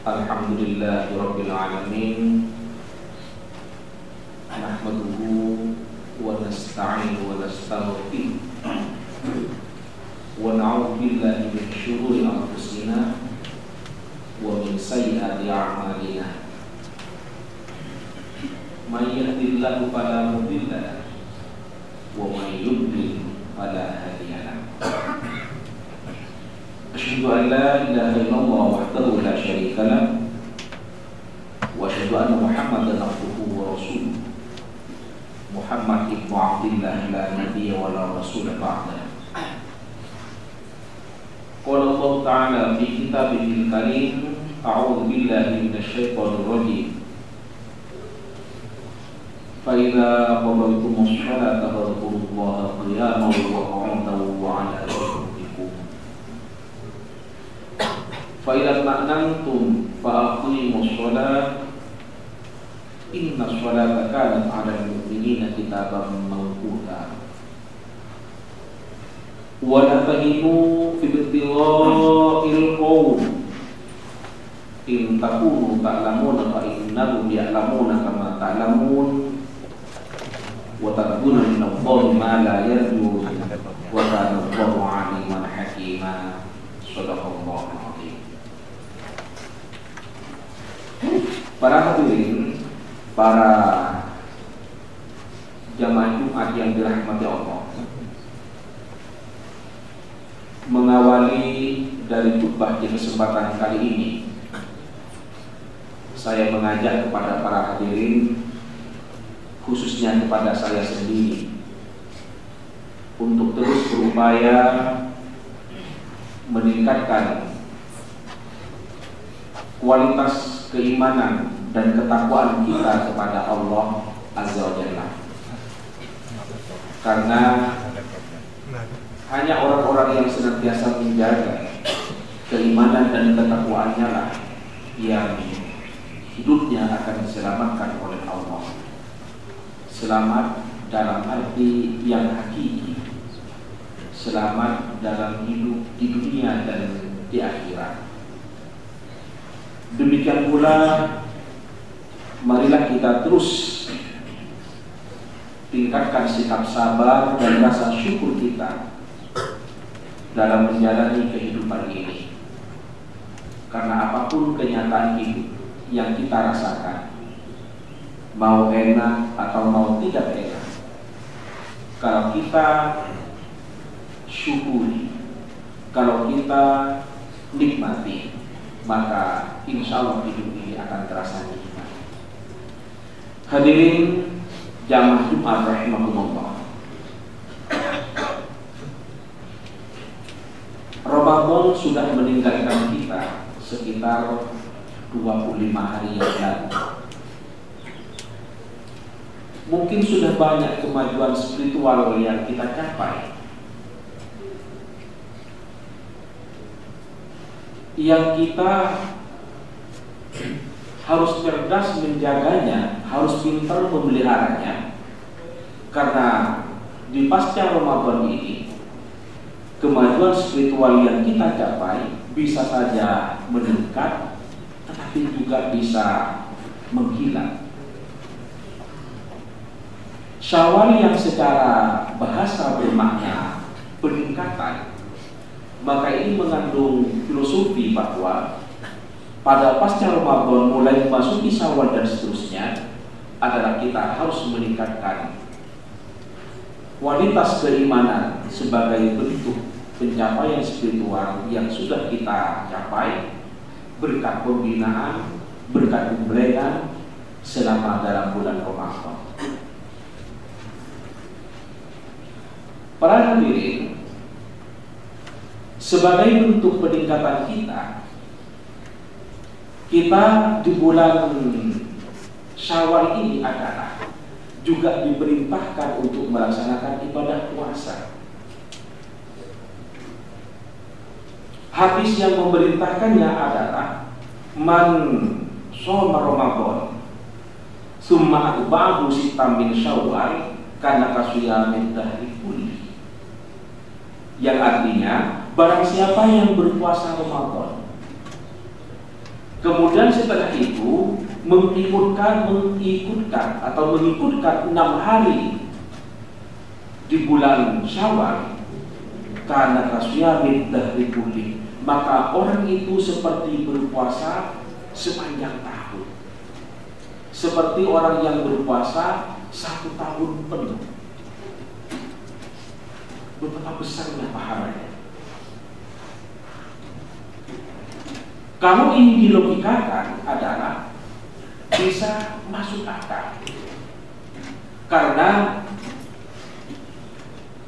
Alhamdulillahirabbil alamin. Nahmaduhu wa nasta'inuhu wa nastaghfiruh. Wa na'udzu billahi min syururi anfusina wa min sayyiati a'malina. May yahdihillahu fala mudilla lahu wa may yudlil fala hadiya lahu. Asyhadu an la ilaha illallah wahdahu la syarika lahu wa asyhadu anna Muhammadan abduhu wa rasuluh. Muhammad ibnu Abdillah la nabiyya wa la rasula ba'da. Qala Allah Ta'ala fi kitabihil karim, a'udzu billahi minasy syaithanir rajim. Fa idza qadaytumus sholata fadhkurullaha qiyaman wa qu'udan wa 'ala junubikum. Fa idza ma'nantum fa aqimus sholat. Inna sholata kanat 'alal mu'minina kitaban mawquta. Wa la tahinu fi ibtigha'il qawm. In takunu ta'lamuna fa innahum ya'lamuna kama ta'lamun. Wa tadbuna min Allahi ma la yarjun. Wa kana Allahu 'aliman hakima. Shadaqallahu al-'azim. Para hadirin, para jamaah Jumat yang dirahmati Allah, mengawali dari khutbah di kesempatan kali ini, saya mengajak kepada para hadirin, khususnya kepada saya sendiri, untuk terus berupaya meningkatkan kualitas keimanan dan ketakwaan kita kepada Allah Azza wa Jalla. Karena hanya orang-orang yang senantiasa menjaga keimanan dan ketakwaannya lah yang hidupnya akan diselamatkan oleh Allah. Selamat dalam arti yang hakiki, selamat dalam hidup di dunia dan di akhirat. Demikian pula, marilah kita terus tingkatkan sikap sabar dan rasa syukur kita dalam menjalani kehidupan ini. Karena apapun kenyataan hidup yang kita rasakan, mau enak atau mau tidak enak, kalau kita syukuri, kalau kita nikmati, maka insya Allah hidup ini akan terasa nikmat. Hadirin jamaah Jumat rahimahumullah, Ramadan sudah meninggalkan kita sekitar 25 hari yang lalu. Mungkin sudah banyak kemajuan spiritual yang kita capai, yang kita harus cerdas menjaganya, harus pintar memeliharanya. Karena di pasca Ramadan ini, kemajuan spiritual yang kita capai bisa saja meningkat, tetapi juga bisa menghilang. Syawal yang secara bahasa bermakna peningkatan, maka ini mengandung filosofi bahwa pada pasca Ramadan mulai memasuki Syawal dan seterusnya adalah kita harus meningkatkan kualitas keimanan sebagai bentuk pencapaian spiritual yang sudah kita capai berkat pembinaan, berkat pembelajaran selama dalam bulan Ramadan. Para hadirin, sebagai bentuk peningkatan kita di bulan Syawal ini adalah juga diperintahkan untuk melaksanakan ibadah puasa. Hadis yang memerintahkannya adalah man shoma Ramadan summa atba'ahu sittam min Syawal kana kasiyamin dahri kulli. Yang artinya, barang siapa yang berpuasa Ramadan Kemudian setelah itu mengikutkan atau mengikutkan 6 hari di bulan Syawal, karena kasyamid dahri kulli, maka orang itu seperti berpuasa sepanjang tahun, seperti orang yang berpuasa 1 tahun penuh. Betapa besarnya pahalanya. Kalau ini dilogikakan adalah bisa masuk akal, karena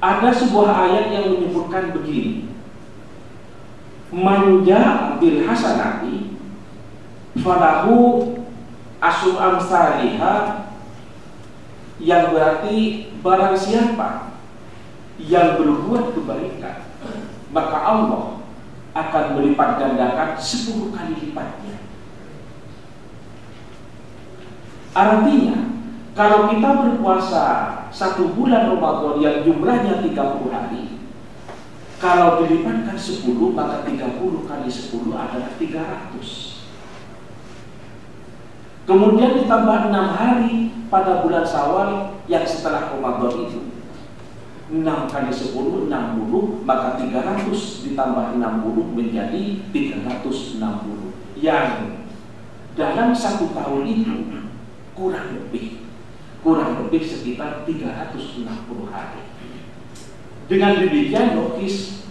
ada sebuah ayat yang menyebutkan begini: manja bil hasanati falahu asyru amsalihha, yang berarti barang siapa yang berbuat kebaikan maka Allah akan melipat gandakan 10 kali lipatnya. Artinya, kalau kita berpuasa 1 bulan Ramadan yang jumlahnya 30 hari, kalau dilipatkan 10, maka 30 kali 10 adalah 300. Kemudian ditambah 6 hari pada bulan Syawal yang setelah Ramadan itu, 6 kali 10, 60, maka 300 ditambah 60 menjadi 360, yang dalam 1 tahun itu kurang lebih sekitar 360 hari. Dengan demikian logis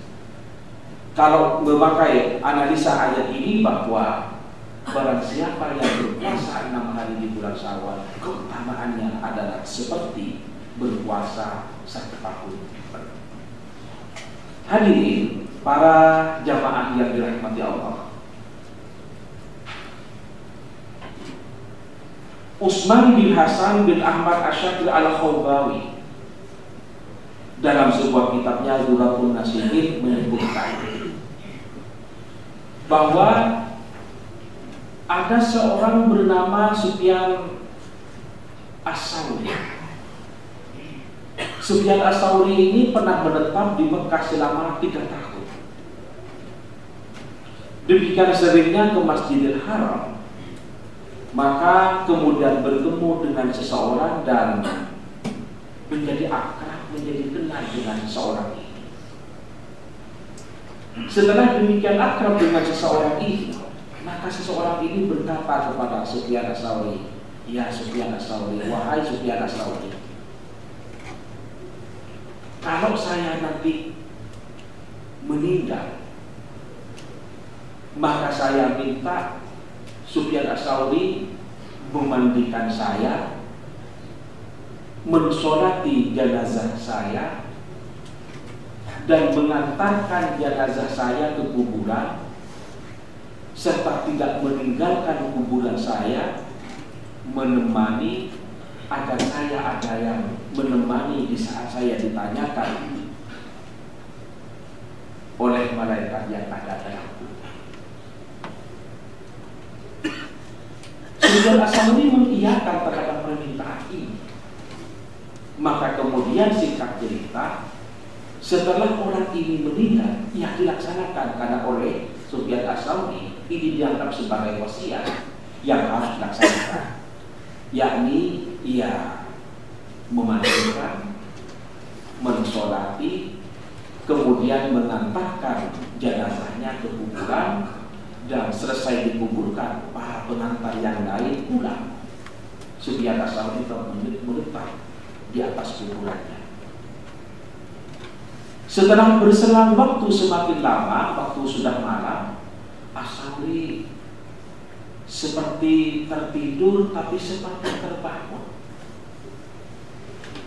kalau memakai analisa ayat ini bahwa barang siapa yang berpuasa 6 hari di bulan Syawal, keutamaannya adalah seperti berpuasa 1 tahun. Hadirin para jamaah yang dirahmati Allah, Utsman bin Hasan bin Ahmad Asy-Syakir Al-Khawbawi dalam sebuah kitabnya Dzurratun Nasihin menyebutkan bahwa ada seorang bernama Sufyan As-Tsauri. Sufyan As-Tsauri ini pernah menetap di Mekah selama 3 tahun. Demikian seringnya ke Masjidil Haram, maka kemudian bertemu dengan seseorang dan menjadi akrab, menjadi kenal dengan seseorang ini. Setelah demikian akrab dengan seseorang ini, maka seseorang ini berkata kepada Sufyan As-Tsauri, "Ya Sufyan As-Tsauri, wahai Sufyan As-Tsauri, kalau saya nanti meninggal, maka saya minta Sufyan As-Tsauri memandikan saya, mensolati jenazah saya, dan mengantarkan jenazah saya ke kuburan, serta tidak meninggalkan kuburan saya, menemani agar saya ada yang menemani di saat saya ditanyakan oleh malaikat yang ada dalam kubur." Sufyan As-Tsauri mengiyakan terhadap permintaan ini. Maka kemudian singkat cerita, setelah orang ini meninggal, yang dilaksanakan karena oleh Sufyan As-Tsauri ini dianggap sebagai wasiat yang harus dilaksanakan, yakni ia memandikan, mensolati, kemudian mengantarkan jenazahnya ke kuburan, dan selesai dikuburkan, para pengantar yang lain pulang. Sufyan As-Tsauri menetap di atas kuburannya. Setelah berselang waktu semakin lama, waktu sudah malam, As-Tsauri seperti tertidur tapi seperti terbangun.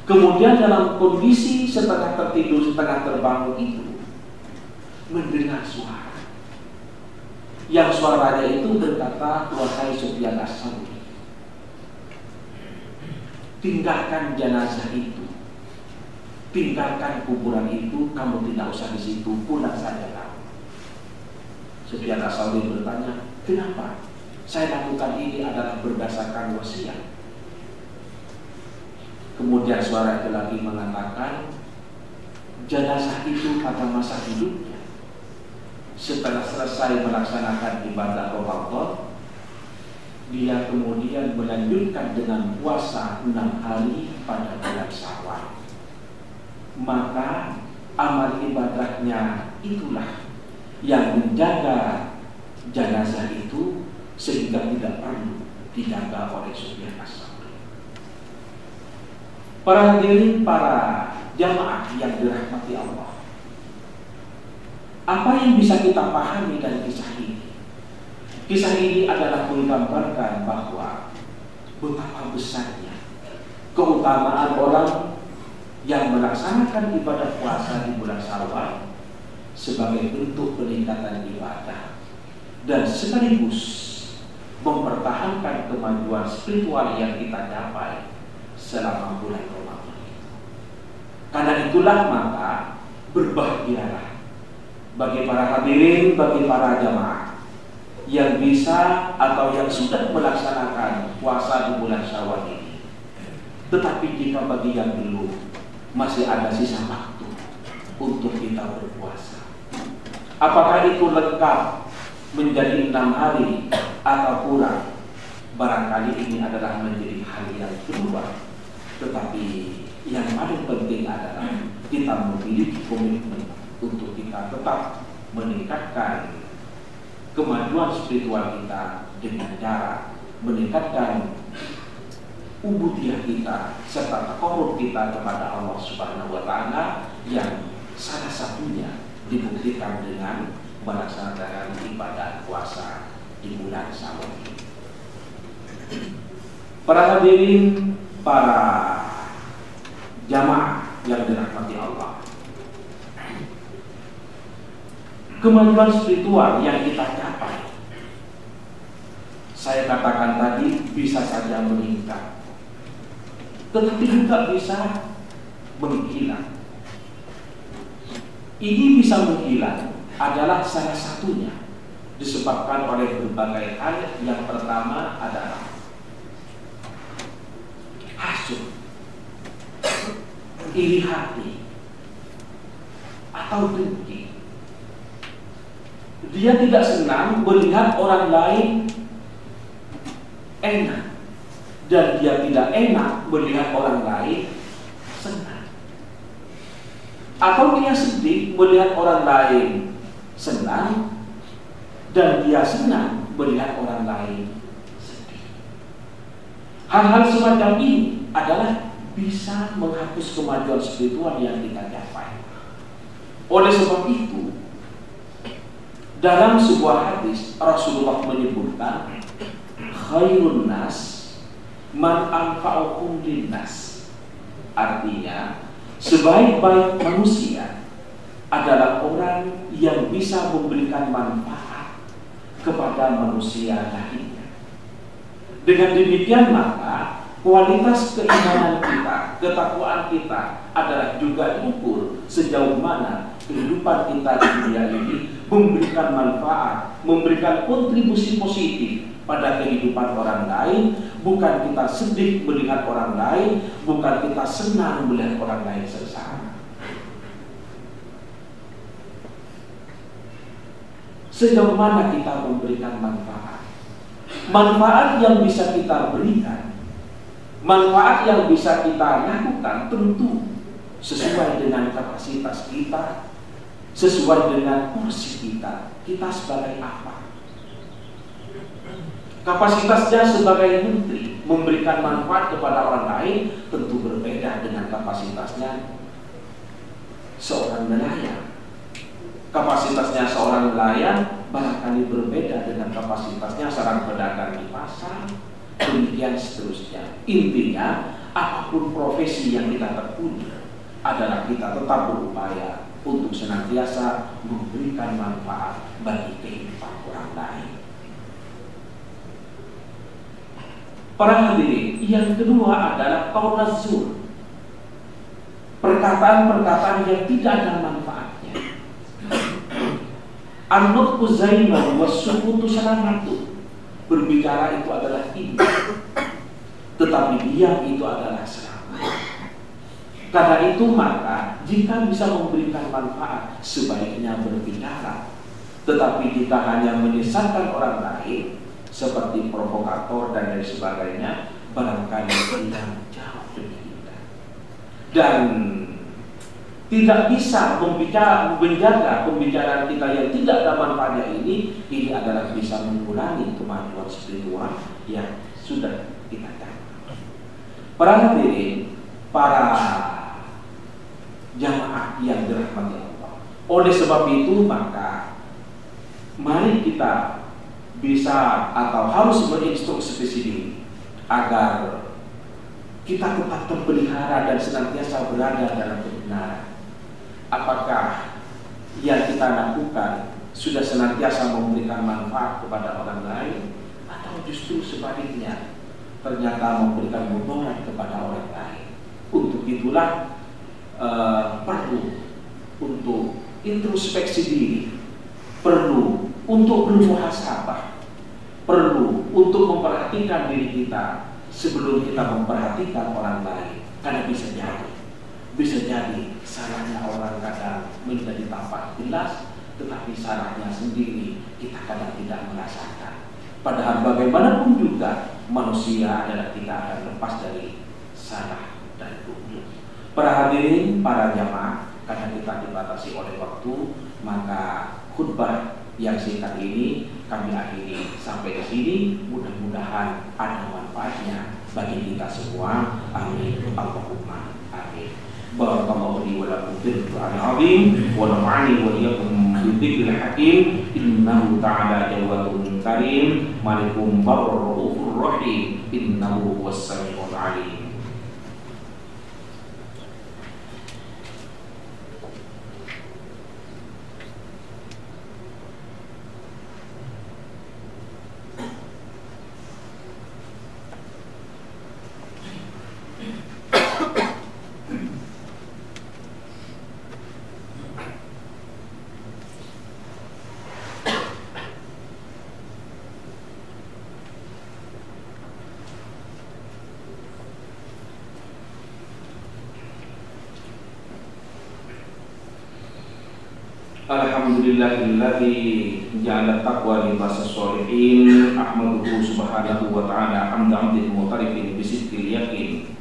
Kemudian dalam kondisi setengah tertidur setengah terbangun itu mendengar suara, yang suaranya itu berkata, "Wahai Sufyan As-Tsauri, tinggalkan jenazah itu, tinggalkan kuburan itu, kamu tidak usah di situ, pulang saja kamu." Sufyan As-Tsauri bertanya, "Kenapa? Saya lakukan ini adalah berdasarkan wasiat." Kemudian suara itu lagi mengatakan, jenazah itu pada masa hidupnya, setelah selesai melaksanakan ibadah Ramadan, dia kemudian melanjutkan dengan puasa 6 hari pada bulan Syawal. Maka amal ibadahnya itulah yang menjaga jenazah itu sehingga tidak perlu dijaga oleh Sufyan As-Tsauri. Para hadirin, para jamaah yang dirahmati Allah, apa yang bisa kita pahami dari kisah ini? Kisah ini adalah menggambarkan bahwa betapa besarnya keutamaan orang yang melaksanakan ibadah puasa di bulan Syawal sebagai bentuk peningkatan ibadah dan sekaligus mempertahankan kemajuan spiritual yang kita capai selama bulan Ramadan. Karena itulah maka berbahagialah bagi para hadirin, bagi para jamaah yang bisa atau yang sudah melaksanakan puasa di bulan Syawal ini. Tetapi jika bagi yang belum, masih ada sisa waktu untuk kita berpuasa. Apakah itu lengkap menjadi 6 hari atau kurang? Barangkali ini adalah menjadi hal yang kedua. Tetapi yang paling penting adalah kita memiliki komitmen untuk kita tetap meningkatkan kemajuan spiritual kita dengan cara meningkatkan ubudiyah kita serta takarrub kita kepada Allah Subhanahu wa taala, yang salah satunya dibuktikan dengan melaksanakan ibadah puasa di bulan Syawal. Para hadirin, para jamaah yang dirahmati Allah, kemajuan spiritual yang kita capai, saya katakan tadi, bisa saja meningkat, tetapi juga bisa menghilang. Ini bisa menghilang adalah salah satunya disebabkan oleh berbagai hal. Yang pertama adalah hasud, iri hati, atau dengki. Dia tidak senang melihat orang lain enak, dan dia tidak enak melihat orang lain senang. Atau dia sedih melihat orang lain senang, dan dia senang melihat orang lain sedih. Hal-hal semacam ini adalah bisa menghapus kemajuan spiritual yang kita capai. Oleh sebab itu, dalam sebuah hadis Rasulullah menyebutkan, khairun nas man anfa'uhum linnas. Artinya, sebaik-baik manusia adalah orang yang bisa memberikan manfaat kepada manusia lainnya. Dengan demikian maka kualitas keimanan kita, ketakwaan kita adalah juga diukur sejauh mana kehidupan kita di dunia ini memberikan manfaat, memberikan kontribusi positif pada kehidupan orang lain. Bukan kita sedih melihat orang lain, bukan kita senang melihat orang lain sengsara. Sejauh mana kita memberikan manfaat? Manfaat yang bisa kita berikan, manfaat yang bisa kita lakukan tentu sesuai dengan kapasitas kita, sesuai dengan porsi kita. Kita sebagai apa? Kapasitasnya sebagai menteri memberikan manfaat kepada orang lain tentu berbeda dengan kapasitasnya seorang nelayan. Kapasitasnya seorang nelayan barangkali berbeda dengan kapasitasnya seorang pedagang di pasar, demikian seterusnya. Intinya, apapun profesi yang kita tekuni adalah kita tetap berupaya untuk senantiasa memberikan manfaat bagi kehidupan orang lain. Para hadirin, yang kedua adalah qaul zur, perkataan-perkataan yang tidak ada manfaatnya. An-nutqu zaiman was-sukutu salamatu, berbicara itu adalah indah, tetapi diam itu adalah selamat. Karena itu maka jika bisa memberikan manfaat, sebaiknya berbicara. Tetapi jika hanya menyesatkan orang lain, seperti provokator dan lain sebagainya, barangkali hilang jauh dari kita. Dan tidak bisa menjaga pembicaraan kita yang tidak ada manfaatnya ini adalah bisa mengurangi kemajuan spiritual yang sudah kita capai. Para hadirin, para jamaah yang dirahmati Allah. Oleh sebab itu maka mari kita bisa atau harus berinstruksi diri agar kita tetap terpelihara dan senantiasa berada dalam kebenaran. Apakah yang kita lakukan sudah senantiasa memberikan manfaat kepada orang lain, atau justru sebaliknya ternyata memberikan mudarat kepada orang lain? Untuk itulah perlu untuk introspeksi diri, perlu untuk bermuhasabah, perlu untuk memperhatikan diri kita sebelum kita memperhatikan orang lain. Karena bisa jadi salahnya orang kadang menjadi tampak jelas, tetapi salahnya sendiri kita kadang tidak merasakan. Padahal bagaimanapun juga manusia adalah tidak akan lepas dari salah dan keliru. Para hadirin, para jamaah, karena kita dibatasi oleh waktu, maka khutbah yang singkat ini kami akhiri sampai di sini. Mudah-mudahan ada manfaatnya bagi kita semua. Amin. Allahumma amin. Barakallahu li wa lakum fil Qur'anil azim wa nafa'ani wa iyyakum bidzikril hakim innahu ta'ala jawadun karim malikum barra'ufur rahim innahu huwas samiul alim. Alhamdulillahilladzi ja'ala taqwa libasas sholihin ahmaduhu subhanahu wa ta'ala hamdan 'abdin mutarifin bisidqil yaqin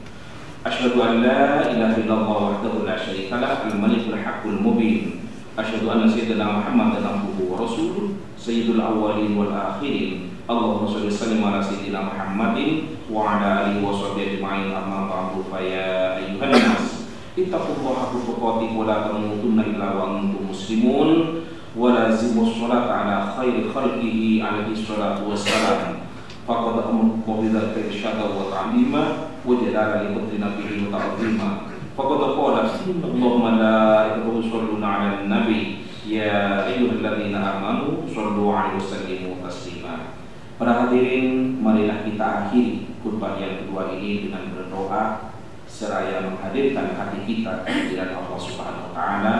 asyhadu an la ilaha illallah wahdahu la syarika lah al-malikul haqqul mubin asyhadu anna sayyidina Muhammadan abduhu wa rasuluh sayyidul awwalin wal akhirin Allahumma shalli sallim ala sayyidina Muhammadin wa ala alihi wa sahbihi ajma'in amma ba'du fa ya ayyuhan nas ittaqullaha haqqa tuqatih wa la tamutunna illa wa antum muslimun wa lazimus sholata ala khairi khalqihi alaihi salatu wassalam faqad amrukum bidzalika irsyada wa ta'lima wa jalala li qadri nabiyyi wa ta'zima faqad qala inna Allaha malaikatahu yusholluna 'alan nabi ya ayyuhalladzina amanu shollu 'alaihi wa sallimu taslima. Para hadirin, marilah kita akhiri khutbah yang kedua ini dengan berdoa seraya menghadirkan hati kita kehadiran Allah Subhanahu wa taala.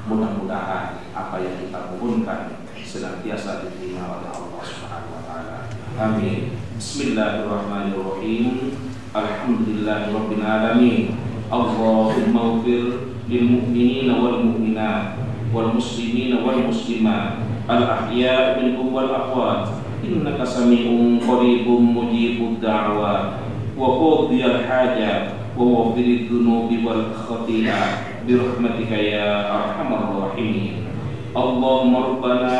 Mudah-mudahan apa yang kita mohonkan senantiasa diterima oleh Allah Subhanahu wa taala. Amin. Bismillahirrahmanirrahim. Alhamdulillahirabbil alamin. Allahumma ighfir lil mu'minina wal mu'minat wal muslimina wal muslimat al ahya' minhum wal amwat innaka sami'un qaribun mujibud da'wat wa qadiyal hajat wa wafirid dunubi wal khati'ah birahmatika ya arhamar rahimin. Allahumma rabbana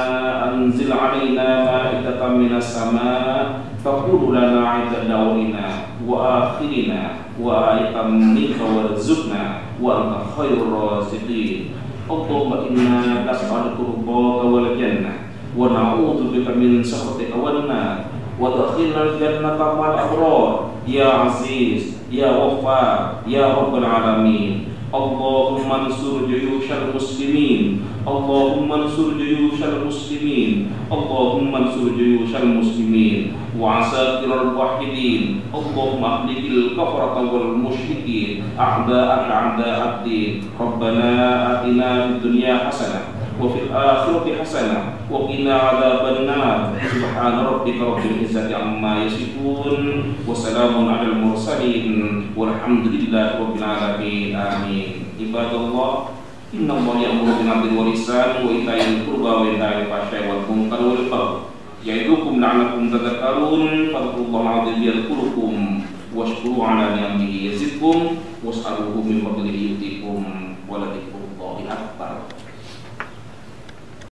anzil alaina ma'idatan minas sama' faqulu lana 'inda dawrina wa akhirina wa ayatan minka warzuqna wa anta khairur raziqin. Allahumma inna nas'aluka ridhaka wal jannah wa na'udzu bika min sakhatika wan nar wa adkhilna al-jannata ma'al abrar ya aziz ya Ghaffar ya Rabbal alamin. Allahumma ansur juyushal muslimin Allahumma ansur juyushal muslimin Allahumma ansur juyushal muslimin wa asakiral wahidin Allahumma ahlikil kafarata wal musyrikin a'da'aka a'da'ad-din. Rabbana atina fid dunya hasanah wa fil akhirati hasanah wa qina adzaban nar. Subhana rabbika rabbil izzati amma yasifun wa salamun 'alal mursalin walhamdulillahi rabbil alamin. Amin. Ibadallah, inna Allah ya'muru bil 'adli wal ihsan wa itaa'il qurba wa yanha 'anil fahsya'i wal munkari wal baghi ya'idukum la'allakum tadhakkarun fadhkurullaha 'azim yadhkurukum washkuru 'ala ni'amihi yazidkum was'aluhu min fadlihi yutikum wa la dzikrullahi akbar.